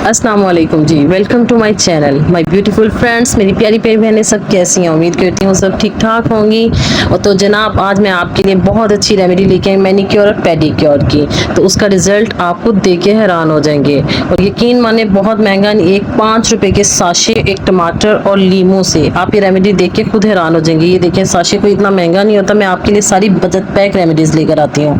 अस्सलाम वालेकुम जी, welcome to my channel my beautiful friends. मेरी प्यारी प्यारी बहनें सब कैसी हैं? उम्मीद करती हूँ सब ठीक ठाक होंगी। और तो जनाब आज मैं आपके लिए बहुत अच्छी रेमेडी लेके आई मैनीक्योर और पेडिक्योर की। तो उसका रिजल्ट आपको देख के हैरान हो जाएंगे। और यकीन माने बहुत महंगा नहीं, एक 5 रुपए के साशे, एक टमाटर और लीमू से आप ये रेमेडी देख के खुद हैरान हो जाएंगे। ये देखें, साशे कोई इतना महंगा नहीं होता। मैं आपके लिए सारी बजट पैक रेमेडीज लेकर आती हूँ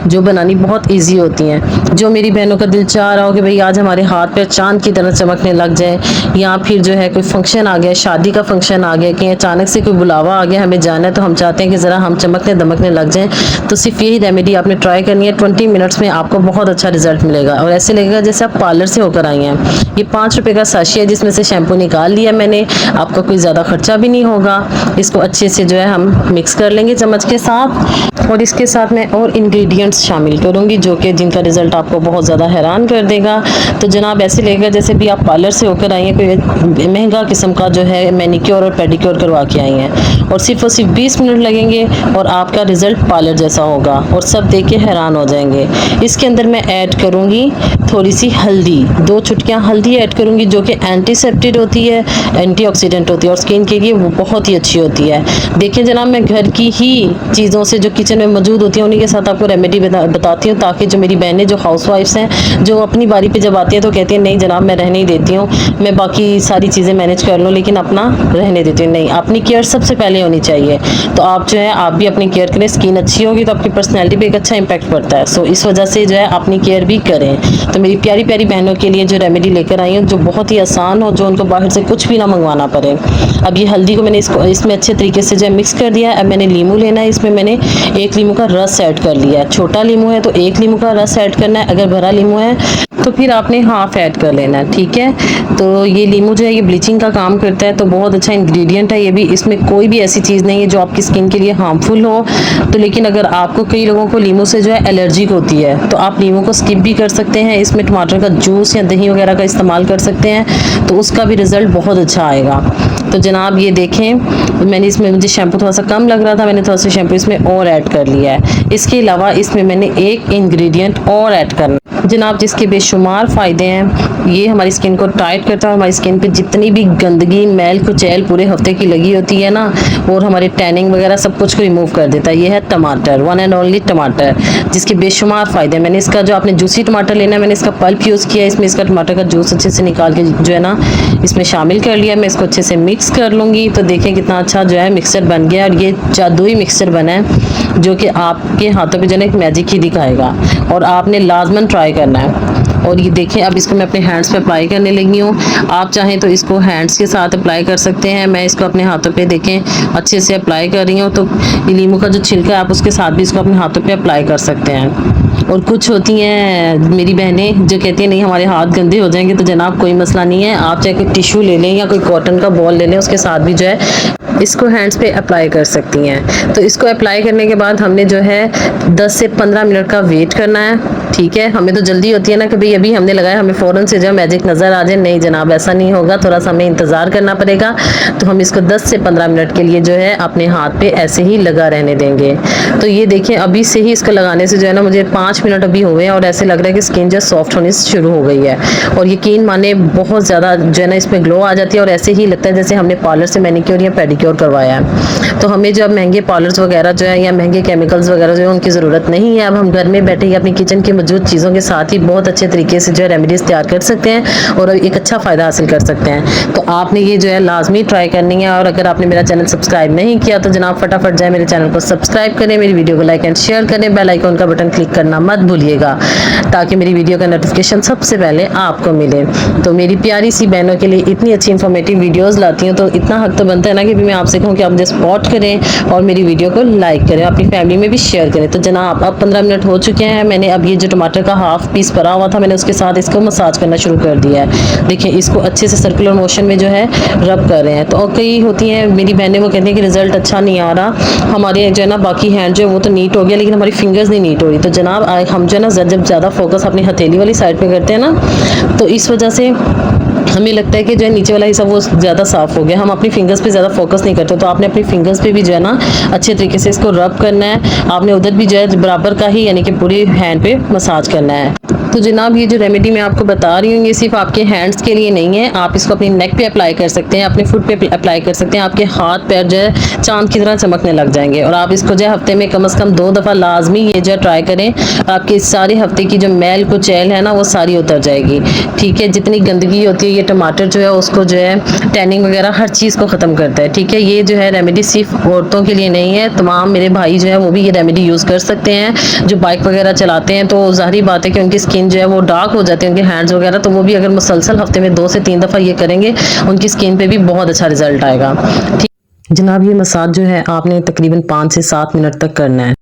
जो बनानी बहुत ईजी होती हैं। जो मेरी बहनों का दिल चाह रहा हो कि भाई आज हमारे हाथ पे चांद की तरह चमकने लग जाए, या फिर जो है कोई फंक्शन आ गया, शादी का फंक्शन आ गया, कि अचानक से कोई बुलावा आ गया, हमें जाना है, तो हम चाहते हैं कि ज़रा हम चमकने दमकने लग जाएं, तो सिर्फ यही रेमेडी आपने ट्राई करनी है। 20 मिनट्स में आपको बहुत अच्छा रिजल्ट मिलेगा और ऐसे लगेगा जैसे आप पार्लर से होकर आई हैं। ये 5 रुपए का साशी है जिसमें से शैम्पू निकाल लिया मैंने। आपका कोई ज़्यादा खर्चा भी नहीं होगा। इसको अच्छे से जो है हम मिक्स कर लेंगे चम्मच के साथ। और इसके साथ मैं और इंग्रेडिएंट्स शामिल करूँगी जो कि जिनका रिजल्ट आपको बहुत ज़्यादा हैरान कर देगा। तो जनाब ऐसे लगेगा जैसे भी आप पार्लर से होकर आई हैं, कोई महंगा किस्म का जो है मैनीक्योर और पेडिक्योर करवा के आई हैं। और सिर्फ 20 मिनट लगेंगे और आपका रिजल्ट पार्लर जैसा होगा और सब देख के हैरान हो जाएंगे। इसके अंदर मैं ऐड करूँगी थोड़ी सी हल्दी, 2 चुटकियाँ हल्दी ऐड करूँगी जो कि एंटीसेप्टिक होती है, एंटीऑक्सीडेंट होती है और स्किन के लिए वो बहुत ही अच्छी होती है। देखिए जनाब, मैं घर की ही चीज़ों से जो किचन में मौजूद होती है उन्हीं के साथ आपको रेमेडी बताती हूँ, ताकि जो मेरी बहनें जो हाउसवाइफ्स हैं, जो अपनी बारी पे जब आती हैं तो कहती हैं नहीं जनाब मैं रहने ही देती हूँ, मैं बाकी सारी चीज़ें मैनेज कर लूँ लेकिन अपना रहने देती हूँ। नहीं, अपनी केयर सबसे पहले होनी चाहिए। तो आप जो है आप भी अपनी केयर करें। स्किन अच्छी होगी तो आपकी पर्सनैलिटी पे एक अच्छा इंपैक्ट पड़ता है। सो इस वजह से जो है अपनी केयर भी करें। तो मेरी प्यारी प्यारी बहनों के लिए जो रेमेडी लेकर आई हूँ जो बहुत ही आसान हो, जो उनको बाहर से कुछ भी ना मंगवाना पड़े। अब ये हल्दी को मैंने इसमें अच्छे तरीके से जो है मिक्स कर दिया है। अब मैंने लीमू लेना है, इसमें मैंने 1 लीमू का रस ऐड कर लिया है। छोटा लीमू है तो 1 लीमू का रस ऐड करना है, अगर बड़ा लीमू है तो फिर आपने हाफ ऐड कर लेना है, ठीक है। तो ये लीमू जो है ये ब्लीचिंग का काम करता है, तो बहुत अच्छा इंग्रेडिएंट है ये भी। इसमें कोई भी ऐसी चीज़ नहीं है जो आपकी स्किन के लिए हार्मफुल हो। तो लेकिन अगर आपको, कई लोगों को लीमू से जो है एलर्जिक होती है तो आप लीमू को स्किप भी कर सकते हैं। इसमें टमाटर का जूस या दही वगैरह का इस्तेमाल कर सकते हैं, तो उसका भी रिजल्ट बहुत अच्छा आएगा। तो जनाब ये देखें, मैंने इसमें, मुझे शैम्पू थोड़ा सा कम लग रहा था, मैंने थोड़ा सा शैम्पू इसमें और ऐड कर लिया है। इसके अलावा इसमें मैंने एक इंग्रेडिएंट और ऐड करना जनाब, जिसके बेशुमार फ़ायदे हैं। ये हमारी स्किन को टाइट करता है। हमारी स्किन पे जितनी भी गंदगी, मैल कुचैल पूरे हफ्ते की लगी होती है ना, और हमारे टैनिंग वगैरह सब कुछ को रिमूव कर देता है। ये है टमाटर, 1 एंड ओनली टमाटर, जिसके बेशुमार फ़ायदे। मैंने इसका जो, आपने जूसी टमाटर लेना है, मैंने इसका पल्प यूज़ किया है। इसमें इसका टमाटर का जूस अच्छे से निकाल के जो है ना इसमें शामिल कर लिया। मैं इसको अच्छे से मिक्स कर लूँगी। तो देखें कितना अच्छा जो है मिक्सचर बन गया। और ये जादुई मिक्सचर बना है जो कि आपके हाथों पे जो है एक मैजिक ही दिखाएगा और आपने लाजमन ट्राई करना है। और ये देखें, अब इसको मैं अपने हैंड्स पे अप्लाई करने लगी हूँ। आप चाहें तो इसको हैंड्स के साथ अप्लाई कर सकते हैं। मैं इसको अपने हाथों पे देखें अच्छे से अप्लाई कर रही हूँ। तो लीमू का जो छिलका है आप उसके साथ भी इसको अपने हाथों पे अप्लाई कर सकते हैं। और कुछ होती हैं मेरी बहनें जो कहती हैं नहीं हमारे हाथ गंदे हो जाएंगे, तो जनाब कोई मसला नहीं है। आप चाहे कोई टिश्यू ले लें या कोई कॉटन का बॉल ले लें, उसके साथ भी जो है इसको हैंड्स पे अप्लाई कर सकती हैं। तो इसको अप्लाई करने के बाद हमने जो है 10 से 15 मिनट का वेट करना है, ठीक है। हमें तो जल्दी होती है ना कि भाई अभी हमने लगाया हमें फ़ौरन से जो मैजिक नज़र आ जाए। नहीं जनाब, ऐसा नहीं होगा, थोड़ा सा हमें इंतज़ार करना पड़ेगा। तो हम इसको 10 से 15 मिनट के लिए जो है अपने हाथ पे ऐसे ही लगा रहने देंगे। तो ये देखें, अभी से ही इसको लगाने से जो है ना मुझे 5 मिनट अभी हुए हैं और ऐसे लग रहा है कि स्किन जो सॉफ्ट होनी शुरू हो गई है। और यकीन माने बहुत ज़्यादा जो है ना इसमें ग्लो आ जाती है और ऐसे ही लगता है जैसे हमने पार्लर से मैनीक्योर या पेडिक्योर करवाया है। तो हमें जो अब महंगे पार्लर्स वगैरह जो है या महंगे केमिकल्स वगैरह जो है उनकी ज़रूरत नहीं है। अब हम घर में बैठे ही अपनी किचन की मौजूद चीज़ों के साथ ही बहुत अच्छे तरीके से जो है रेमेडीज़ तैयार कर सकते हैं और एक अच्छा फ़ायदा हासिल कर सकते हैं। तो आपने ये जो है लाजमी ट्राई करनी है। और अगर आपने मेरा चैनल सब्सक्राइब नहीं किया तो जनाब फटाफट जाए मेरे चैनल को सब्सक्राइब करें, मेरी वीडियो को लाइक एंड शेयर करें, बेल आइकन का बटन क्लिक करना मत भूलिएगा ताकि मेरी वीडियो का नोटिफिकेशन सबसे पहले आपको मिले। तो मेरी प्यारी सी बहनों के लिए इतनी अच्छी इंफॉर्मेटिव वीडियोज़ लाती हूँ, तो इतना हक तो बनता है ना कि मैं आपसे कहूँ कि आप मुझे सपोर्ट करें और मेरी वीडियो को लाइक करें, अपनी फैमिली में भी शेयर करें। तो जनाब अब 15 मिनट हो चुके हैं। मैंने अब ये जो टमाटर का हाफ पीस भरा हुआ था मैंने उसके साथ इसको मसाज करना शुरू कर दिया है। देखिए इसको अच्छे से सर्कुलर मोशन में जो है रब कर रहे हैं। तो और कई होती हैं मेरी बहनें वो कहती हैं कि रिजल्ट अच्छा नहीं आ रहा, हमारे जो है ना बाकी हैंड जो है वो तो नीट हो गया लेकिन हमारी फिंगर्स नहीं नीट हो रही। तो जनाब हम जो है ना जब ज़्यादा फोकस अपनी हथेली वाली साइड पे करते हैं ना, तो इस वजह से हमें लगता है कि जो है नीचे वाला हिस्सा वो ज़्यादा साफ़ हो गया, हम अपनी फिंगर्स पे ज़्यादा फोकस नहीं करते, तो आपने अपनी फिंगर्स पे भी जो है ना अच्छे तरीके से इसको रब करना है। आपने उधर भी जो है बराबर का ही यानी कि पूरी हैंड पे मसाज करना है। तो जनाब ये जो रेमेडी मैं आपको बता रही हूँ ये सिर्फ आपके हैंड्स के लिए नहीं है, आप इसको अपनी नेक पे अप्लाई कर सकते हैं, अपने फुट पे अप्लाई कर सकते हैं। आपके हाथ पैर जो है चांद की तरह चमकने लग जाएंगे। और आप इसको जो है हफ्ते में कम से कम 2 दफ़ा लाजमी ये जो है ट्राई करें। आपके सारे हफ्ते की जो मैल कुचैल है ना वो सारी उतर जाएगी। ठीक है, जितनी गंदगी होती है ये टमाटर जो है उसको जो है टैनिंग वगैरह हर चीज़ को ख़त्म करता है। ठीक है, ये जो है रेमेडी सिर्फ औरतों के लिए नहीं है, तमाम मेरे भाई जो है वो भी ये रेमेडी यूज़ कर सकते हैं। जो बाइक वगैरह चलाते हैं तो ज़ाहिर बात है कि उनकी स्किन जो है वो डार्क हो जाते हैं, उनके हैंड्स वगैरह, तो वो भी अगर मुसलसल हफ्ते में 2 से 3 दफ़ा ये करेंगे उनकी स्किन पे भी बहुत अच्छा रिजल्ट आएगा। ठीक जनाब, ये मसाज जो है आपने तकरीबन 5 से 7 मिनट तक करना है।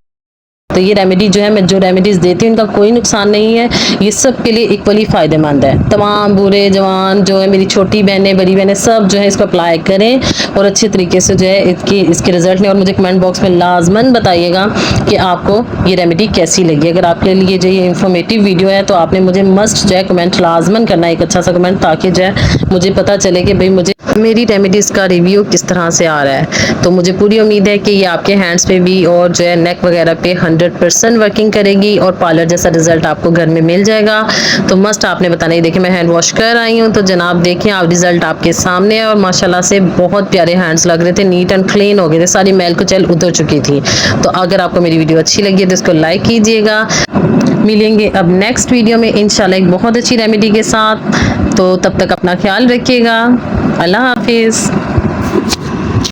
तो ये रेमेडी जो है मैं जो रेमेडीज़ देती हूँ इनका कोई नुकसान नहीं है, ये सब के लिए इक्वली फ़ायदेमंद है। तमाम बूढ़े जवान जो है, मेरी छोटी बहनें बड़ी बहनें सब जो है इसको अप्लाई करें और अच्छे तरीके से जो है इसके रिजल्ट लें। और मुझे कमेंट बॉक्स में लाजमन बताइएगा कि आपको ये रेमेडी कैसी लगी। अगर आपके लिए जो ये इन्फॉर्मेटिव वीडियो है तो आपने मुझे मस्ट जो है कमेंट लाजमन करना है, एक अच्छा सा कमेंट, ताकि जो है मुझे पता चले कि भाई मुझे मेरी रेमेडीज़ का रिव्यू किस तरह से आ रहा है। तो मुझे पूरी उम्मीद है कि ये आपके हैंड्स पे भी और जो है नेक वगैरह पे 100% वर्किंग करेगी और पार्लर जैसा रिजल्ट आपको घर में मिल जाएगा। तो मस्ट आपने बताना ही, देखिए मैं हैंड वॉश कर आई हूँ तो जनाब देखिए आप रिजल्ट आपके सामने है और माशाल्लाह से बहुत प्यारे हैंड्स लग रहे थे, नीट एंड क्लीन हो गए थे, सारी मैल कुचैल उतर चुकी थी। तो अगर आपको मेरी वीडियो अच्छी लगी है तो इसको लाइक कीजिएगा। मिलेंगे अब नेक्स्ट वीडियो में इंशाल्लाह एक बहुत अच्छी रेमेडी के साथ। तो तब तक अपना ख्याल रखिएगा। अल्लाह हाफिज़।